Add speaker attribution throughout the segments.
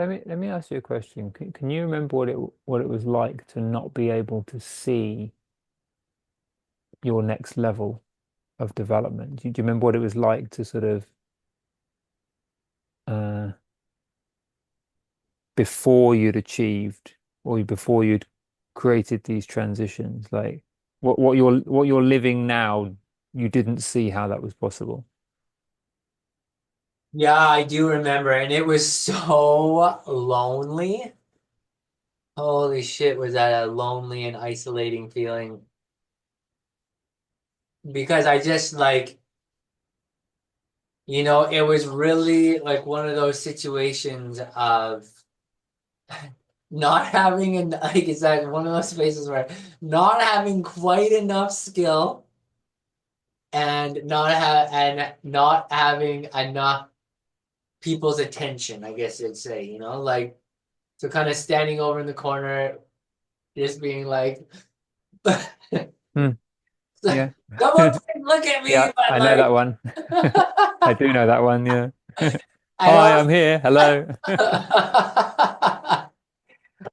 Speaker 1: let me ask you a question. Can you remember what it was like to not be able to see your next level of development? Do you remember what it was like to sort of uh, before you'd achieved or before you'd created these transitions? Like what you're living now, you didn't see how that was possible.
Speaker 2: Yeah, I do remember, and it was so lonely. Holy shit, was that a lonely and isolating feeling? Because I just like, it was really like one of those situations of not having an like it's like one of those spaces where not having quite enough skill and not having enough people's attention, I guess you'd say, like so kind of standing over in the corner, just being like
Speaker 1: Hmm. Yeah.
Speaker 2: someone please look at me,
Speaker 1: Yeah,
Speaker 2: but
Speaker 1: I know that
Speaker 2: like
Speaker 1: one. I do know that one, yeah.
Speaker 2: I
Speaker 1: Hi,
Speaker 2: don't
Speaker 1: I'm here. Hello.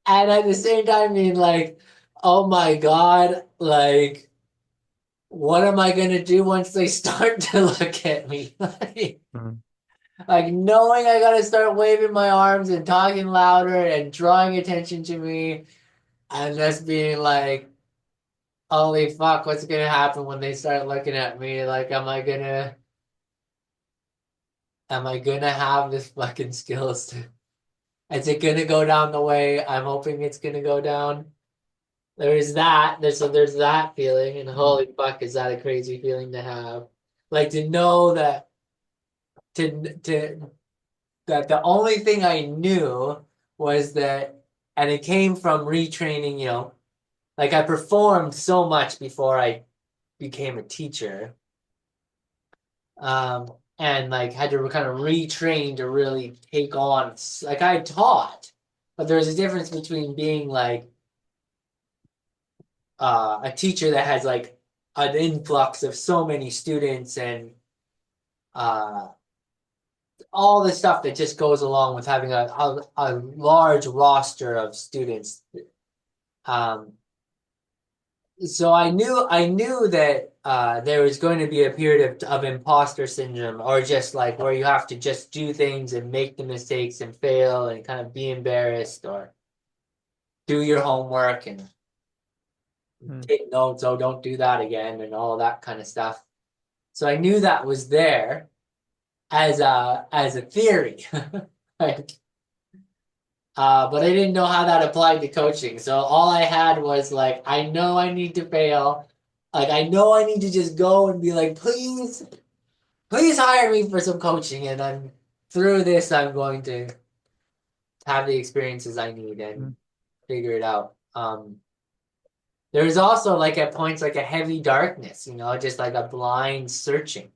Speaker 2: and at the same time being like, oh my God, like what am I gonna do once they start to look at me?
Speaker 1: Mm.
Speaker 2: Like knowing I gotta start waving my arms and talking louder and drawing attention to me and just being like, holy fuck, what's gonna happen when they start looking at me? Like, am I gonna have this fucking skills to, is it gonna go down the way I'm hoping it's gonna go down? There's that feeling, and holy fuck, is that a crazy feeling to have? Like to know that to that the only thing I knew was that, and it came from retraining, like I performed so much before I became a teacher, um, and like had to kind of retrain to really take on, like I taught, but there's a difference between being like a teacher that has like an influx of so many students and uh, all the stuff that just goes along with having a large roster of students. Um, so I knew that there was going to be a period of imposter syndrome, or just like where you have to just do things and make the mistakes and fail and kind of be embarrassed or do your homework and
Speaker 1: Mm.
Speaker 2: take notes. Oh, don't do that again and all that kind of stuff. So I knew that was there as a theory, like, but I didn't know how that applied to coaching. So all I had was like, I know I need to fail. Like I know I need to just go and be like, please hire me for some coaching, and I'm through this. I'm going to have the experiences I need and
Speaker 1: Mm.
Speaker 2: figure it out. There's also like at points like a heavy darkness, just like a blind searching.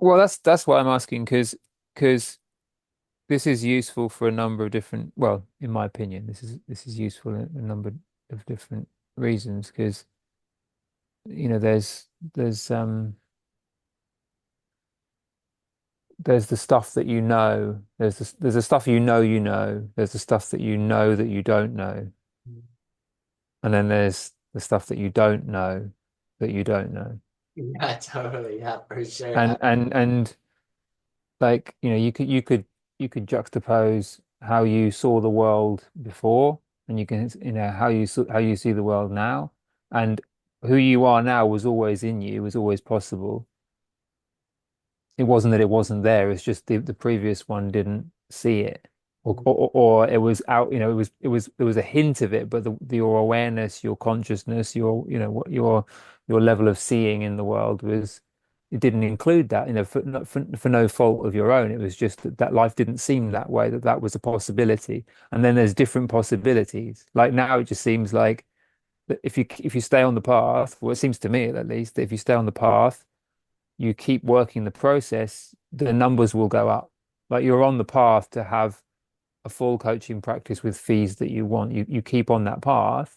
Speaker 1: Well, that's why I'm asking because this is useful for a number of different, well, in my opinion, this is useful in a number of different reasons because there's the stuff that you know, there's the stuff there's the stuff that you don't know, and then there's the stuff that you don't know that you don't know.
Speaker 2: Yeah, totally. Yeah, for sure.
Speaker 1: And like, you could juxtapose how you saw the world before, and you can, how you see the world now, and who you are now was always in you, was always possible. It wasn't that it wasn't there, it's just the previous one didn't see it. Or it was out, it was a hint of it, but your awareness, your consciousness, what your level of seeing in the world was, it didn't include that, for no fault of your own. It was just that life didn't seem that way, that was a possibility. And then there's different possibilities. Like now it just seems like that if you stay on the path, well, it seems to me at least, that if you stay on the path, you keep working the process, the numbers will go up. Like you're on the path to have a full coaching practice with fees that you want. You keep on that path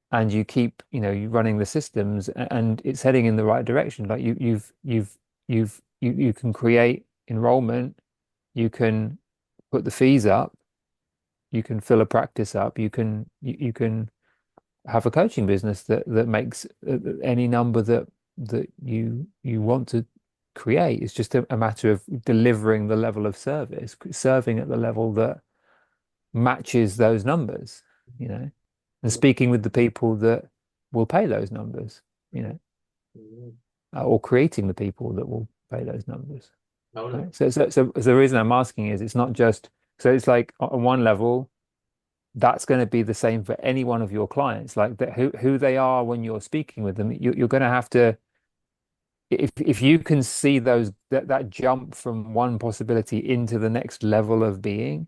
Speaker 1: and you keep, you running the systems, and it's heading in the right direction. Like you can create enrollment, you can put the fees up, you can fill a practice up, you can have a coaching business that makes any number that you want to create. It's just a matter of delivering the level of service, serving at the level that matches those numbers, you know, and speaking with the people that will pay those numbers, you know,
Speaker 2: Mhm.
Speaker 1: or creating the people that will pay those numbers.
Speaker 2: Totally.
Speaker 1: Right. So the reason I'm asking is it's not just so it's like on one level, that's going to be the same for any one of your clients, like that who they are when you're speaking with them. You're going to have to if you can see that jump from one possibility into the next level of being,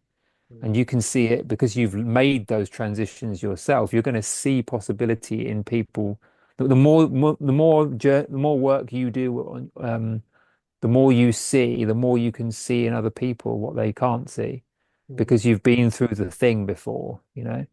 Speaker 1: and
Speaker 2: Mhm.
Speaker 1: you can see it because you've made those transitions yourself, you're going to see possibility in people. The more work you do on the more you see, the more you can see in other people what they can't see
Speaker 2: Mhm.
Speaker 1: because you've been through the thing before, you know?